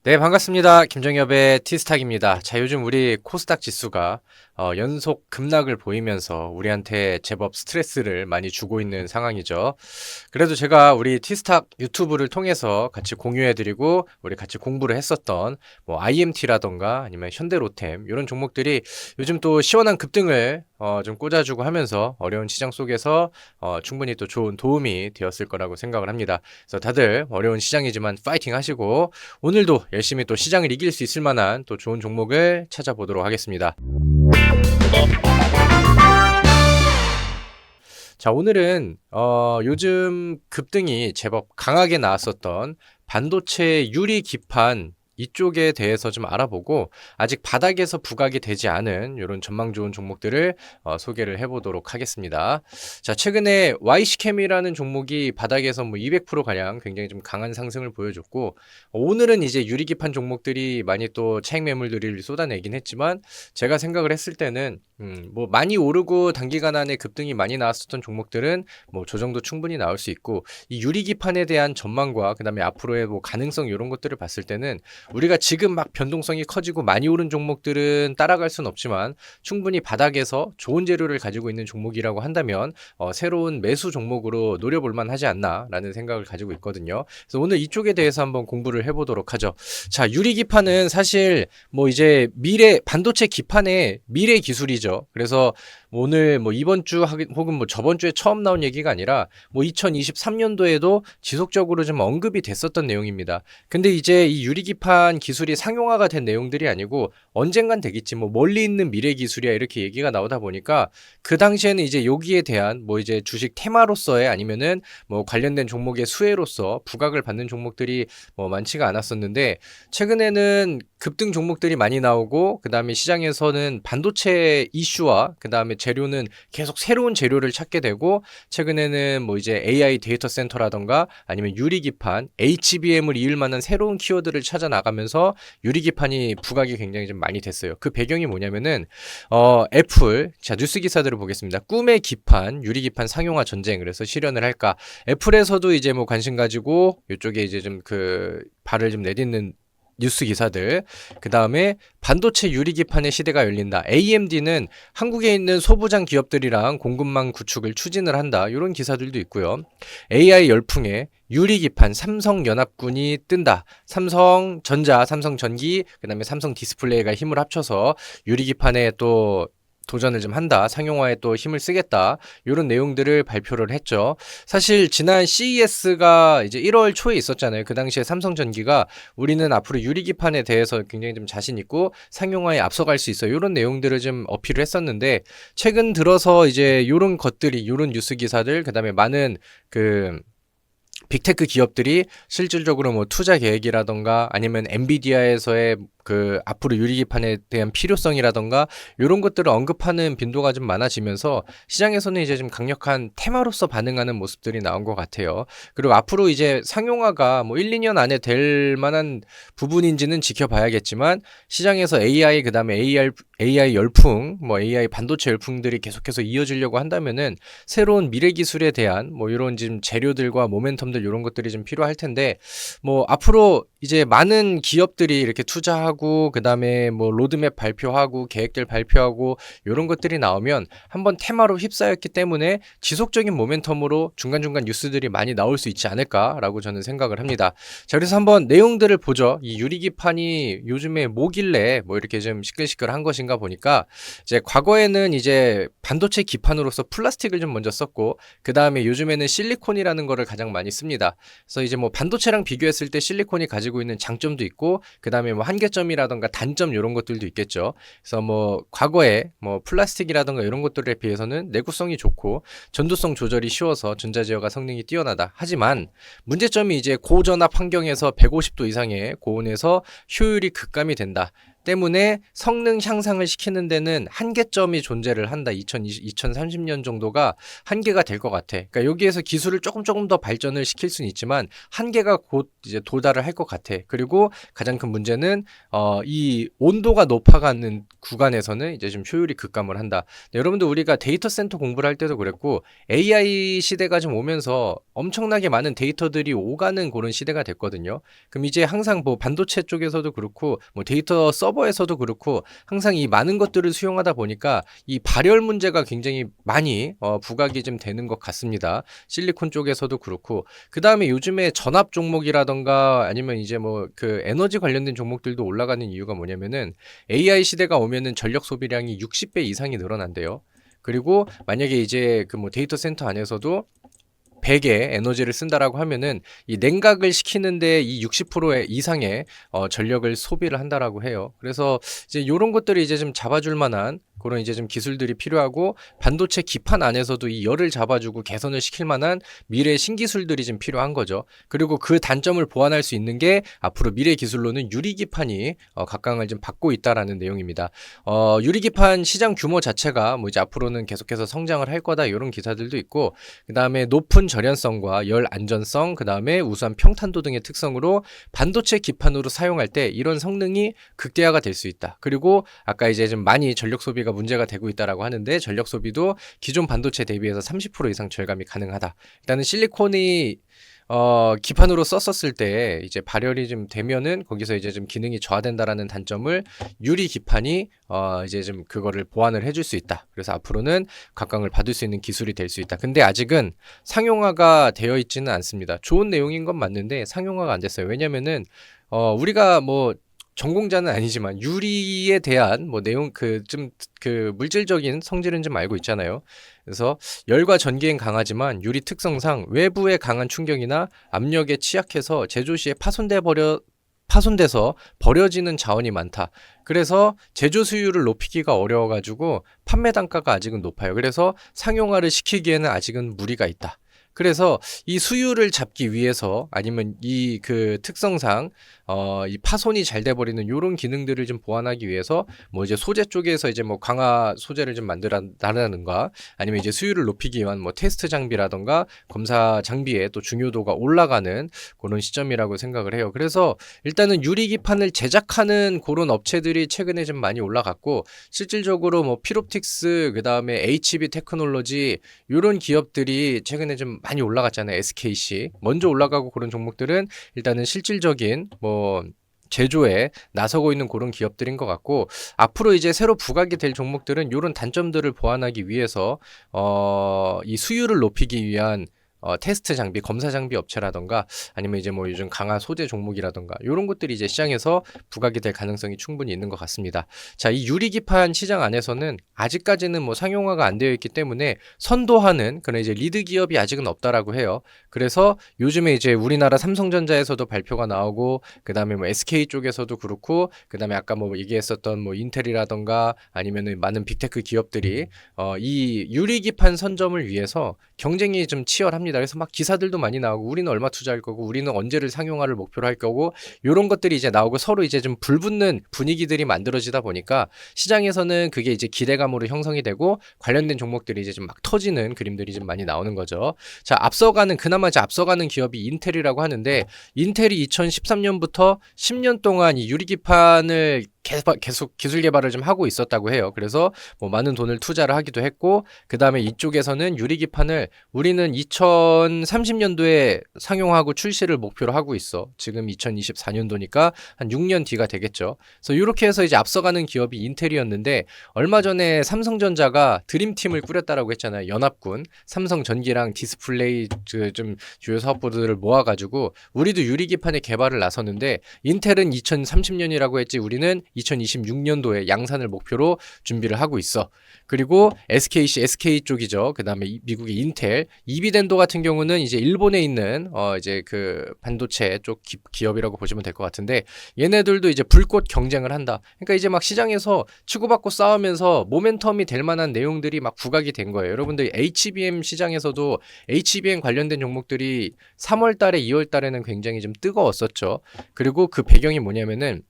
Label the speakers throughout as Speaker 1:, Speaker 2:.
Speaker 1: 네, 반갑습니다. 김정엽의 티스탁입니다. 자, 요즘 우리 코스닥 지수가 연속 급락을 보이면서 우리한테 제법 스트레스를 많이 주고 있는 상황이죠. 그래도 제가 우리 티스탁 유튜브를 통해서 같이 공유해드리고 우리 같이 공부를 했었던 뭐 IMT라던가 아니면 현대로템 이런 종목들이 요즘 또 시원한 급등을 좀 꽂아주고 하면서 어려운 시장 속에서 충분히 또 좋은 도움이 되었을 거라고 생각을 합니다. 그래서 다들 어려운 시장이지만 파이팅 하시고 오늘도 열심히 또 시장을 이길 수 있을 만한 또 좋은 종목을 찾아보도록 하겠습니다. 자, 오늘은 요즘 급등이 제법 강하게 나왔었던 반도체 유리 기판 이쪽에 대해서 좀 알아보고 아직 바닥에서 부각이 되지 않은 이런 전망 좋은 종목들을 소개를 해보도록 하겠습니다. 자, 최근에 YC캠이라는 종목이 바닥에서 뭐 200% 가량 굉장히 좀 강한 상승을 보여줬고 오늘은 이제 유리기판 종목들이 많이 또 차익 매물들을 쏟아내긴 했지만 제가 생각을 했을 때는 뭐 많이 오르고 단기간 안에 급등이 많이 나왔었던 종목들은 뭐 조정도 충분히 나올 수 있고 이 유리기판에 대한 전망과 그다음에 앞으로의 뭐 가능성 이런 것들을 봤을 때는 우리가 지금 막 변동성이 커지고 많이 오른 종목들은 따라갈 수는 없지만 충분히 바닥에서 좋은 재료를 가지고 있는 종목이라고 한다면 새로운 매수 종목으로 노려볼 만하지 않나라는 생각을 가지고 있거든요. 그래서 오늘 이쪽에 대해서 한번 공부를 해보도록 하죠. 자, 유리기판은 사실 뭐 이제 반도체 기판의 미래 기술이죠. 그래서 오늘 뭐 이번 주 혹은 뭐 저번 주에 처음 나온 얘기가 아니라 뭐 2023년도에도 지속적으로 좀 언급이 됐었던 내용입니다. 근데 이제 이 유리기판 기술이 상용화가 된 내용들이 아니고 언젠간 되겠지 뭐 멀리 있는 미래 기술이야 이렇게 얘기가 나오다 보니까 그 당시에는 이제 여기에 대한 뭐 이제 주식 테마로서의 아니면은 뭐 관련된 종목의 수혜로서 부각을 받는 종목들이 뭐 많지가 않았었는데 최근에는 급등 종목들이 많이 나오고 그다음에 시장에서는 반도체 이슈와 그다음에 재료는 계속 새로운 재료를 찾게 되고 최근에는 뭐 이제 AI 데이터 센터라던가 아니면 유리기판, HBM을 이을 만한 새로운 키워드를 찾아 나가면서 유리기판이 부각이 굉장히 좀 많이 됐어요. 그 배경이 뭐냐면은 애플 자 뉴스 기사들을 보겠습니다. 꿈의 기판, 유리기판 상용화 전쟁 그래서 실현을 할까? 애플에서도 이제 뭐 관심 가지고 이쪽에 이제 좀 그 발을 좀 내딛는 뉴스 기사들. 그 다음에 반도체 유리기판의 시대가 열린다. AMD는 한국에 있는 소부장 기업들이랑 공급망 구축을 추진을 한다. 이런 기사들도 있고요. AI 열풍에 유리기판 삼성연합군이 뜬다. 삼성전자, 삼성전기, 그 다음에 삼성 디스플레이가 힘을 합쳐서 유리기판에 또 도전을 좀 한다. 상용화에 또 힘을 쓰겠다. 이런 내용들을 발표를 했죠. 사실 지난 CES가 이제 1월 초에 있었잖아요. 그 당시에 삼성전기가 우리는 앞으로 유리기판에 대해서 굉장히 좀 자신 있고 상용화에 앞서갈 수 있어요. 이런 내용들을 좀 어필을 했었는데 최근 들어서 이제 이런 것들이 이런 뉴스 기사들 그다음에 많은 그 빅테크 기업들이 실질적으로 뭐 투자 계획이라던가 아니면 엔비디아에서의 그 앞으로 유리기판에 대한 필요성이라던가 이런 것들을 언급하는 빈도가 좀 많아지면서 시장에서는 이제 좀 강력한 테마로서 반응하는 모습들이 나온 것 같아요. 그리고 앞으로 이제 상용화가 뭐 1, 2년 안에 될 만한 부분인지는 지켜봐야겠지만 시장에서 AI 그다음에 AI 열풍, 뭐 AI 반도체 열풍들이 계속해서 이어지려고 한다면은 새로운 미래 기술에 대한 뭐 이런 지금 재료들과 모멘텀들 이런 것들이 좀 필요할 텐데 뭐 앞으로 이제 많은 기업들이 이렇게 투자하고 그다음에 뭐 로드맵 발표하고 계획들 발표하고 이런 것들이 나오면 한번 테마로 휩싸였기 때문에 지속적인 모멘텀으로 중간중간 뉴스들이 많이 나올 수 있지 않을까라고 저는 생각을 합니다. 자, 그래서 한번 내용들을 보죠. 이 유리기판이 요즘에 뭐길래 뭐 이렇게 좀 시끌시끌한 것인가 보니까 이제 과거에는 이제 반도체 기판으로서 플라스틱을 좀 먼저 썼고 그다음에 요즘에는 실리콘이라는 거를 가장 많이 씁니다. 그래서 이제 뭐 반도체랑 비교했을 때 실리콘이 가지고 있는 장점도 있고 그다음에 뭐 한계점이라던가 단점 이런 것들도 있겠죠. 그래서 뭐 과거에 뭐 플라스틱이라던가 이런 것들에 비해서는 내구성이 좋고 전도성 조절이 쉬워서 전자제어가 성능이 뛰어나다. 하지만 문제점이 이제 고전압 환경에서 150도 이상의 고온에서 효율이 급감이 된다. 때문에 성능 향상을 시키는 데는 한계점이 존재를 한다. 2030년 정도가 한계가 될 것 같아. 그러니까 여기에서 기술을 조금 더 발전을 시킬 수는 있지만 한계가 곧 이제 도달을 할 것 같아. 그리고 가장 큰 문제는 이 온도가 높아가는 구간에서는 이제 좀 효율이 급감을 한다. 네, 여러분들 우리가 데이터 센터 공부를 할 때도 그랬고 AI 시대가 좀 오면서 엄청나게 많은 데이터들이 오가는 그런 시대가 됐거든요. 그럼 이제 항상 뭐 반도체 쪽에서도 그렇고 뭐 데이터 서버에서도 그렇고 항상 이 많은 것들을 수용하다 보니까 이 발열 문제가 굉장히 많이 부각이 좀 되는 것 같습니다. 실리콘 쪽에서도 그렇고 그 다음에 요즘에 전압 종목이라던가 아니면 이제 뭐 그 에너지 관련된 종목들도 올라가는 이유가 뭐냐면은 AI 시대가 오면은 전력 소비량이 60배 이상이 늘어난대요. 그리고 만약에 이제 그 뭐 데이터 센터 안에서도 100의 에너지를 쓴다라고 하면은 이 냉각을 시키는데 이 60% 이상의 전력을 소비를 한다라고 해요. 그래서 이제 이런 것들이 이제 좀 잡아줄 만한 그런 이제 좀 기술들이 필요하고 반도체 기판 안에서도 이 열을 잡아주고 개선을 시킬 만한 미래 신기술들이 좀 필요한 거죠. 그리고 그 단점을 보완할 수 있는 게 앞으로 미래 기술로는 유리기판이 각광을 좀 받고 있다라는 내용입니다. 유리기판 시장 규모 자체가 뭐 이제 앞으로는 계속해서 성장을 할 거다 이런 기사들도 있고 그 다음에 높은 절연성과 열 안전성, 그 다음에 우수한 평탄도 등의 특성으로 반도체 기판으로 사용할 때 이런 성능이 극대화가 될 수 있다. 그리고 아까 이제 좀 많이 전력 소비가 문제가 되고 있다라고 하는데 전력 소비도 기존 반도체 대비해서 30% 이상 절감이 가능하다. 일단은 실리콘이 기판으로 썼었을 때 이제 발열이 좀 되면은 거기서 이제 좀 기능이 저하된다라는 단점을 유리 기판이 이제 좀 그거를 보완을 해줄 수 있다. 그래서 앞으로는 각광을 받을 수 있는 기술이 될 수 있다. 근데 아직은 상용화가 되어 있지는 않습니다. 좋은 내용인 건 맞는데 상용화가 안 됐어요. 왜냐면은 우리가 뭐 전공자는 아니지만 유리에 대한 뭐 내용 그 물질적인 성질은 좀 알고 있잖아요. 그래서 열과 전기엔 강하지만 유리 특성상 외부의 강한 충격이나 압력에 취약해서 제조 시에 파손돼서 버려지는 자원이 많다. 그래서 제조 수율을 높이기가 어려워가지고 판매 단가가 아직은 높아요. 그래서 상용화를 시키기에는 아직은 무리가 있다. 그래서 이 수율을 잡기 위해서 아니면 이 그 특성상 이 파손이 잘 돼버리는 요런 기능들을 좀 보완하기 위해서 뭐 이제 소재 쪽에서 이제 뭐 강화 소재를 좀 만들어나라는가 아니면 이제 수율을 높이기 위한 뭐 테스트 장비라던가 검사 장비의 또 중요도가 올라가는 그런 시점이라고 생각을 해요. 그래서 일단은 유리기판을 제작하는 그런 업체들이 최근에 좀 많이 올라갔고 실질적으로 뭐 필옵틱스 그 다음에 HB 테크놀로지 요런 기업들이 최근에 좀 많이 올라갔잖아요. SKC 먼저 올라가고 그런 종목들은 일단은 실질적인 뭐 제조에 나서고 있는 그런 기업들인 것 같고 앞으로 이제 새로 부각이 될 종목들은 이런 단점들을 보완하기 위해서 이 수율을 높이기 위한 테스트 장비, 검사 장비 업체라던가 아니면 이제 뭐 요즘 강화 소재 종목이라던가 이런 것들이 이제 시장에서 부각이 될 가능성이 충분히 있는 것 같습니다. 자, 이 유리기판 시장 안에서는 아직까지는 뭐 상용화가 안 되어 있기 때문에 선도하는 그런 이제 리드 기업이 아직은 없다라고 해요. 그래서 요즘에 이제 우리나라 삼성전자에서도 발표가 나오고 그다음에 뭐 SK 쪽에서도 그렇고 그다음에 아까 뭐 얘기했었던 뭐 인텔이라던가 아니면은 많은 빅테크 기업들이 이 유리기판 선점을 위해서 경쟁이 좀 치열합니다. 그래서 막 기사들도 많이 나오고 우리는 얼마 투자할 거고 우리는 언제를 상용화를 목표로 할 거고 이런 것들이 이제 나오고 서로 이제 좀 불붙는 분위기들이 만들어지다 보니까 시장에서는 그게 이제 기대감으로 형성이 되고 관련된 종목들이 이제 좀 막 터지는 그림들이 좀 많이 나오는 거죠. 자, 그나마 이제 앞서가는 기업이 인텔이라고 하는데 인텔이 2013년부터 10년 동안 이 유리기판을 계속 기술 개발을 좀 하고 있었다고 해요. 그래서 뭐 많은 돈을 투자를 하기도 했고 그 다음에 이쪽에서는 유리기판을 우리는 2030년도에 상용하고 출시를 목표로 하고 있어. 지금 2024년도니까 한 6년 뒤가 되겠죠. 그래서 이렇게 해서 이제 앞서가는 기업이 인텔이었는데 얼마 전에 삼성전자가 드림팀을 꾸렸다라고 했잖아요. 연합군 삼성전기랑 디스플레이 좀 주요 사업부들을 모아가지고 우리도 유리기판의 개발을 나섰는데 인텔은 2030년이라고 했지 우리는 2026년도에 양산을 목표로 준비를 하고 있어. 그리고 SK 쪽이죠. 그 다음에 미국의 인텔, 이비덴도 같은 경우는 이제 일본에 있는 이제 그 반도체 쪽 기업이라고 보시면 될 것 같은데 얘네들도 이제 불꽃 경쟁을 한다. 그러니까 이제 막 시장에서 치고받고 싸우면서 모멘텀이 될 만한 내용들이 막 부각이 된 거예요. 여러분들 HBM 시장에서도 HBM 관련된 종목들이 3월 달에 2월 달에는 굉장히 좀 뜨거웠었죠. 그리고 그 배경이 뭐냐면은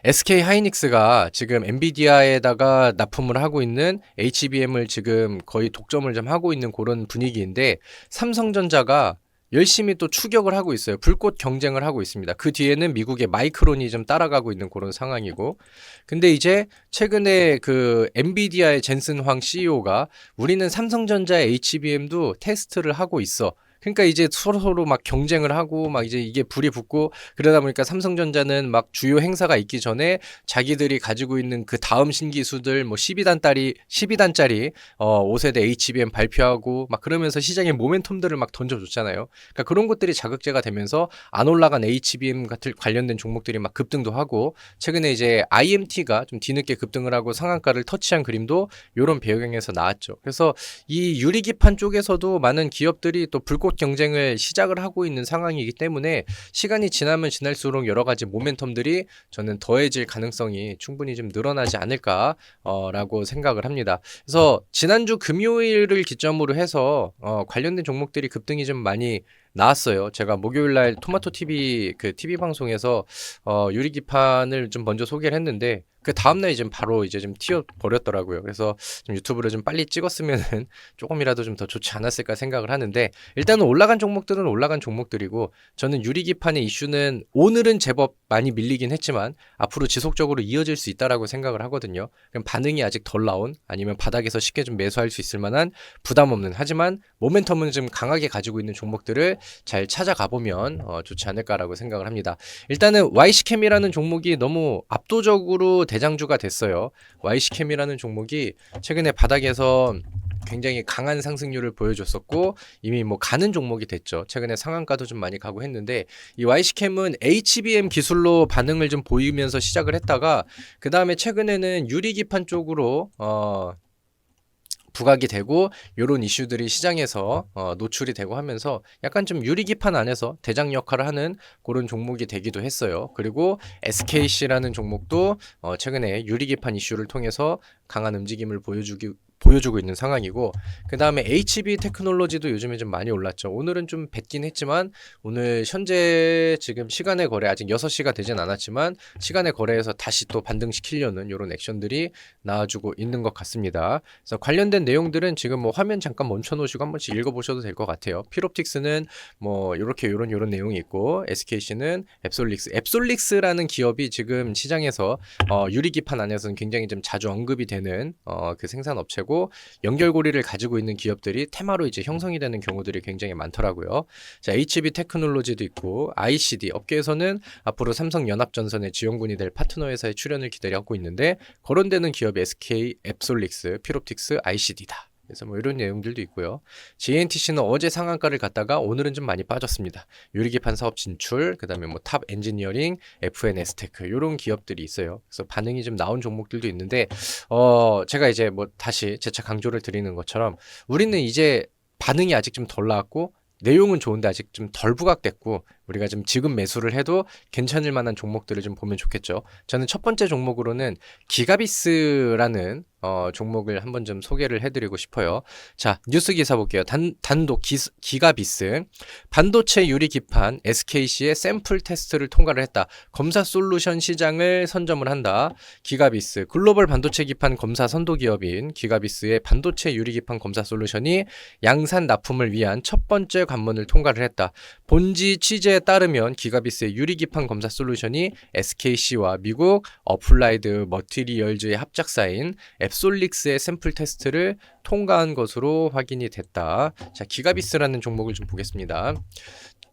Speaker 1: SK 하이닉스가 지금 엔비디아에다가 납품을 하고 있는 HBM을 지금 거의 독점을 좀 하고 있는 그런 분위기인데, 삼성전자가 열심히 또 추격을 하고 있어요. 불꽃 경쟁을 하고 있습니다. 그 뒤에는 미국의 마이크론이 좀 따라가고 있는 그런 상황이고, 근데 이제 최근에 그 엔비디아의 젠슨 황 CEO가 우리는 삼성전자의 HBM도 테스트를 하고 있어. 그러니까 이제 서로 막 경쟁을 하고 막 이제 이게 불이 붙고, 그러다 보니까 삼성전자는 막 주요 행사가 있기 전에 자기들이 가지고 있는 그 다음 신기수들 뭐 12단짜리 5세대 HBM 발표하고 막 그러면서 시장에 모멘텀들을 막 던져줬잖아요. 그러니까 그런 것들이 자극제가 되면서 안 올라간 HBM 같은 관련된 종목들이 막 급등도 하고, 최근에 이제 IMT가 좀 뒤늦게 급등을 하고 상한가를 터치한 그림도 이런 배경에서 나왔죠. 그래서 이 유리기판 쪽에서도 많은 기업들이 또 불꽃 경쟁을 시작을 하고 있는 상황이기 때문에 시간이 지나면 지날수록 여러 가지 모멘텀들이 저는 더해질 가능성이 충분히 좀 늘어나지 않을까라고 생각을 합니다. 그래서 지난주 금요일을 기점으로 해서 관련된 종목들이 급등이 좀 많이 나왔어요. 제가 목요일날 토마토 TV 그 TV 방송에서 유리기판을 좀 먼저 소개를 했는데, 그 다음날 이제 바로 이제 좀 튀어 버렸더라고요. 그래서 좀 유튜브를 좀 빨리 찍었으면은 조금이라도 좀 더 좋지 않았을까 생각을 하는데, 일단은 올라간 종목들은 올라간 종목들이고, 저는 유리기판의 이슈는 오늘은 제법 많이 밀리긴 했지만 앞으로 지속적으로 이어질 수 있다라고 생각을 하거든요. 그럼 반응이 아직 덜 나온, 아니면 바닥에서 쉽게 좀 매수할 수 있을 만한 부담 없는, 하지만 모멘텀은 좀 강하게 가지고 있는 종목들을 잘 찾아가 보면 좋지 않을까라고 생각을 합니다. 일단은 YC캠이라는 종목이 너무 압도적으로 대장주가 됐어요. YC캠이라는 종목이 최근에 바닥에서 굉장히 강한 상승률을 보여줬었고, 이미 뭐 가는 종목이 됐죠. 최근에 상한가도 좀 많이 가고 했는데, 이 YC캠은 HBM 기술로 반응을 좀 보이면서 시작을 했다가 그 다음에 최근에는 유리기판 쪽으로 부각이 되고, 요런 이슈들이 시장에서 노출이 되고 하면서 약간 좀 유리기판 안에서 대장 역할을 하는 그런 종목이 되기도 했어요. 그리고 SKC라는 종목도 최근에 유리기판 이슈를 통해서 강한 움직임을 보여주고 있는 상황이고, 그 다음에 HB 테크놀로지도 요즘에 좀 많이 올랐죠. 오늘은 좀 뱉긴 했지만, 오늘 현재 지금 시간의 거래 아직 6시가 되진 않았지만 시간의 거래에서 다시 또 반등시키려는 이런 액션들이 나와주고 있는 것 같습니다. 그래서 관련된 내용들은 지금 뭐 화면 잠깐 멈춰 놓으시고 한 번씩 읽어보셔도 될 것 같아요. 필옵틱스는 뭐 이렇게 요런 내용이 있고, SKC는 앱솔릭스라는 기업이 지금 시장에서 유리기판 안에서는 굉장히 좀 자주 언급이 되는 그 생산 업체고, 연결고리를 가지고 있는 기업들이 테마로 이제 형성이 되는 경우들이 굉장히 많더라고요. 자, HB 테크놀로지도 있고, ICD 업계에서는 앞으로 삼성연합전선의 지원군이 될 파트너 회사의 출연을 기다려하고 있는데, 거론되는 기업이 SK, 앱솔릭스, 필옵틱스, ICD다. 그래서 뭐 이런 내용들도 있고요. JNTC는 어제 상한가를 갔다가 오늘은 좀 많이 빠졌습니다. 유리기판 사업 진출, 그 다음에 뭐 탑 엔지니어링, FNS테크 이런 기업들이 있어요. 그래서 반응이 좀 나온 종목들도 있는데, 제가 이제 뭐 다시 재차 강조를 드리는 것처럼 우리는 이제 반응이 아직 좀 덜 나왔고, 내용은 좋은데 아직 좀 덜 부각됐고, 우리가 좀 지금 매수를 해도 괜찮을 만한 종목들을 좀 보면 좋겠죠. 저는 첫 번째 종목으로는 기가비스라는 종목을 한번 좀 소개를 해드리고 싶어요. 자, 뉴스 기사 볼게요. 단독 기가비스 반도체 유리기판 SKC의 샘플 테스트를 통과를 했다. 검사 솔루션 시장을 선점을 한다. 기가비스 글로벌 반도체 기판 검사 선도 기업인 기가비스의 반도체 유리기판 검사 솔루션이 양산 납품을 위한 첫 번째 관문을 통과를 했다. 본지 취재에 따르면 기가비스의 유리기판 검사 솔루션이 SKC와 미국 어플라이드 머티리얼즈의 합작사인 앱솔릭스의 샘플 테스트를 통과한 것으로 확인이 됐다. 자, 기가비스라는 종목을 좀 보겠습니다.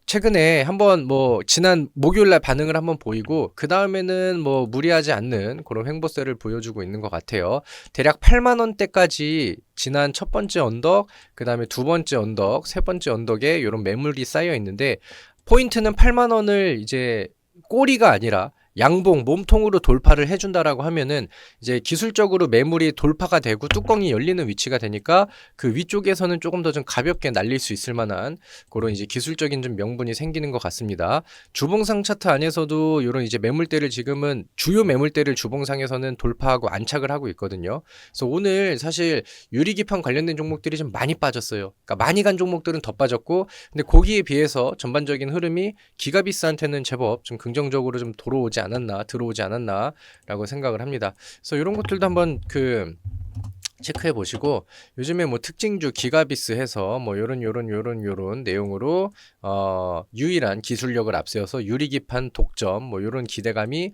Speaker 1: 최근에 한번 뭐 지난 목요일날 반응을 한번 보이고, 그 다음에는 뭐 무리하지 않는 그런 횡보세를 보여주고 있는 것 같아요. 대략 8만 원대까지 지난 첫 번째 언덕, 그 다음에 두 번째 언덕, 세 번째 언덕에 이런 매물이 쌓여 있는데, 포인트는 8만 원을 이제 꼬리가 아니라 양봉 몸통으로 돌파를 해준다라고 하면은 이제 기술적으로 매물이 돌파가 되고 뚜껑이 열리는 위치가 되니까 그 위쪽에서는 조금 더 좀 가볍게 날릴 수 있을 만한 그런 이제 기술적인 좀 명분이 생기는 것 같습니다. 주봉상 차트 안에서도 이런 이제 매물대를 지금은 주요 매물대를 주봉상에서는 돌파하고 안착을 하고 있거든요. 그래서 오늘 사실 유리기판 관련된 종목들이 좀 많이 빠졌어요. 그러니까 많이 간 종목들은 더 빠졌고, 근데 거기에 비해서 전반적인 흐름이 기가비스한테는 제법 좀 긍정적으로 좀 돌아오지 않았나, 들어오지 않았나라고 생각을 합니다. 그래서 이런 것들도 한번 체크해 보시고, 요즘에 뭐 특징주 기가비스 해서 뭐 요런 내용으로 유일한 기술력을 앞세워서 유리기판 독점 뭐 요런 기대감이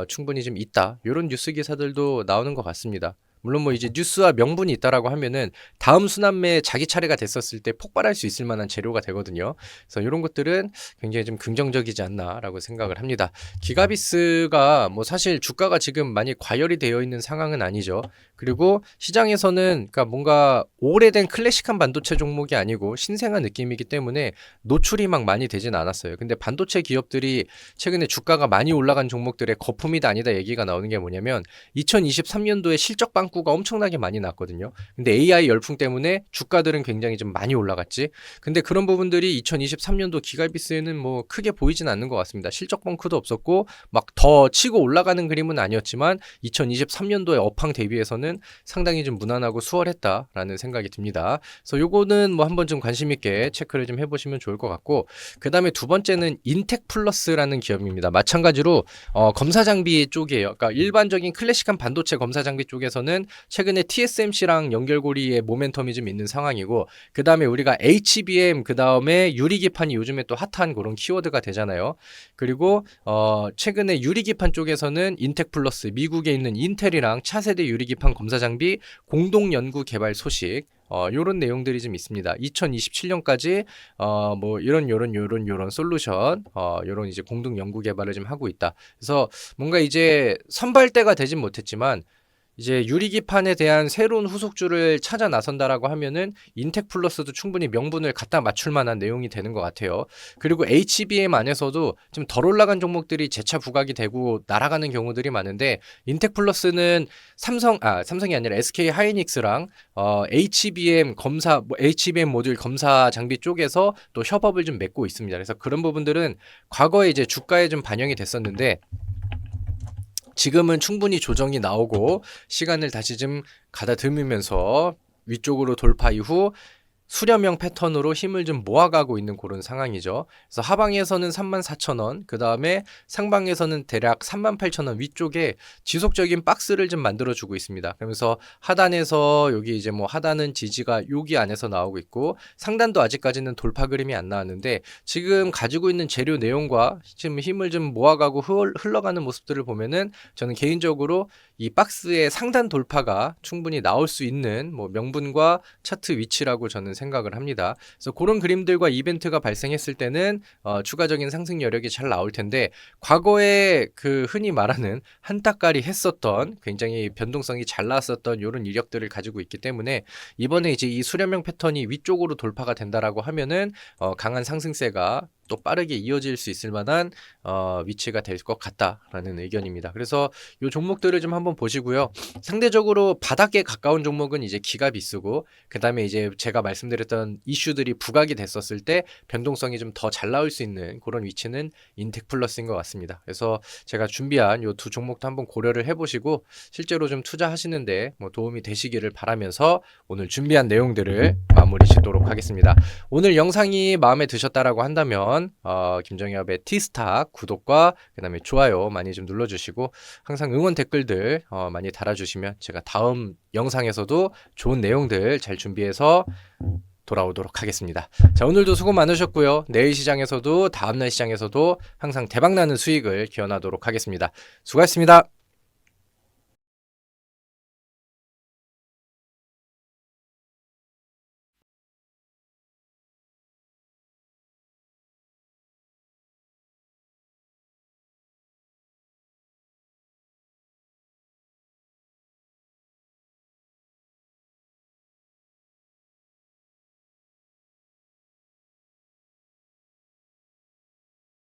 Speaker 1: 충분히 좀 있다, 요런 뉴스 기사들도 나오는 것 같습니다. 물론 뭐 이제 뉴스와 명분이 있다라고 하면은 다음 순환매에 자기 차례가 됐었을 때 폭발할 수 있을 만한 재료가 되거든요. 그래서 이런 것들은 굉장히 좀 긍정적이지 않나라고 생각을 합니다. 기가비스가 뭐 사실 주가가 지금 많이 과열이 되어 있는 상황은 아니죠. 그리고 시장에서는 그러니까 뭔가 오래된 클래식한 반도체 종목이 아니고 신생한 느낌이기 때문에 노출이 막 많이 되진 않았어요. 근데 반도체 기업들이 최근에 주가가 많이 올라간 종목들의 거품이다 아니다 얘기가 나오는 게 뭐냐면 2023년도에 실적 빵꾸가 엄청나게 많이 났거든요. 근데 AI 열풍 때문에 주가들은 굉장히 좀 많이 올라갔지. 근데 그런 부분들이 2023년도 기가비스에는 뭐 크게 보이진 않는 것 같습니다. 실적 벙크도 없었고 막 더 치고 올라가는 그림은 아니었지만 2023년도의 업황 대비해서는 상당히 좀 무난하고 수월했다라는 생각이 듭니다. 그래서 요거는 뭐 한번 좀 관심 있게 체크를 좀 해보시면 좋을 것 같고, 그 다음에 두 번째는 인텍플러스라는 기업입니다. 마찬가지로 검사 장비 쪽이에요. 그러니까 일반적인 클래식한 반도체 검사 장비 쪽에서는 최근에 TSMC랑 연결고리의 모멘텀이 좀 있는 상황이고, 그 다음에 우리가 HBM, 그 다음에 유리기판이 요즘에 또 핫한 그런 키워드가 되잖아요. 그리고 최근에 유리기판 쪽에서는 인텍플러스, 미국에 있는 인텔이랑 차세대 유리기판 검사 장비 공동 연구 개발 소식, 요런 내용들이 좀 있습니다. 2027년까지 뭐 요런 솔루션, 요런 이제 공동 연구 개발을 좀 하고 있다. 그래서 뭔가 이제 선발대가 되진 못했지만 이제 유리기판에 대한 새로운 후속주를 찾아 나선다라고 하면은 인텍플러스도 충분히 명분을 갖다 맞출 만한 내용이 되는 것 같아요. 그리고 HBM 안에서도 좀 덜 올라간 종목들이 재차 부각이 되고 날아가는 경우들이 많은데, 인텍플러스는 삼성이 아니라 SK 하이닉스랑 HBM 검사, HBM 모듈 검사 장비 쪽에서 또 협업을 좀 맺고 있습니다. 그래서 그런 부분들은 과거에 이제 주가에 좀 반영이 됐었는데, 지금은 충분히 조정이 나오고 시간을 다시 좀 가다듬으면서 위쪽으로 돌파 이후 수렴형 패턴으로 힘을 좀 모아가고 있는 그런 상황이죠. 그래서 하방에서는 34,000원, 그 다음에 상방에서는 대략 38,000원 위쪽에 지속적인 박스를 좀 만들어주고 있습니다. 그러면서 하단에서 여기 이제 뭐 하단은 지지가 여기 안에서 나오고 있고, 상단도 아직까지는 돌파 그림이 안 나왔는데, 지금 가지고 있는 재료 내용과 지금 힘을 좀 모아가고 흘러가는 모습들을 보면은 저는 개인적으로 이 박스의 상단 돌파가 충분히 나올 수 있는 뭐 명분과 차트 위치라고 저는 생각을 합니다. 그래서 그런 그림들과 이벤트가 발생했을 때는 추가적인 상승 여력이 잘 나올 텐데, 과거에 그 흔히 말하는 한따까리 했었던 굉장히 변동성이 잘 나왔었던 이런 이력들을 가지고 있기 때문에 이번에 이제 이 수렴형 패턴이 위쪽으로 돌파가 된다라고 하면은 강한 상승세가 또 빠르게 이어질 수 있을 만한 위치가 될 것 같다라는 의견입니다. 그래서 이 종목들을 좀 한번 보시고요. 상대적으로 바닥에 가까운 종목은 이제 기가비스고, 그 다음에 이제 제가 말씀드렸던 이슈들이 부각이 됐었을 때 변동성이 좀 더 잘 나올 수 있는 그런 위치는 인텍플러스인 것 같습니다. 그래서 제가 준비한 이 두 종목도 한번 고려를 해보시고 실제로 좀 투자하시는데 뭐 도움이 되시기를 바라면서 오늘 준비한 내용들을 마무리 짓도록 하겠습니다. 오늘 영상이 마음에 드셨다라고 한다면 김정엽의 티스타 구독과 그 다음에 좋아요 많이 좀 눌러주시고, 항상 응원 댓글들 많이 달아주시면 제가 다음 영상에서도 좋은 내용들 잘 준비해서 돌아오도록 하겠습니다. 자, 오늘도 수고 많으셨고요. 내일 시장에서도 다음날 시장에서도 항상 대박나는 수익을 기원하도록 하겠습니다. 수고하셨습니다.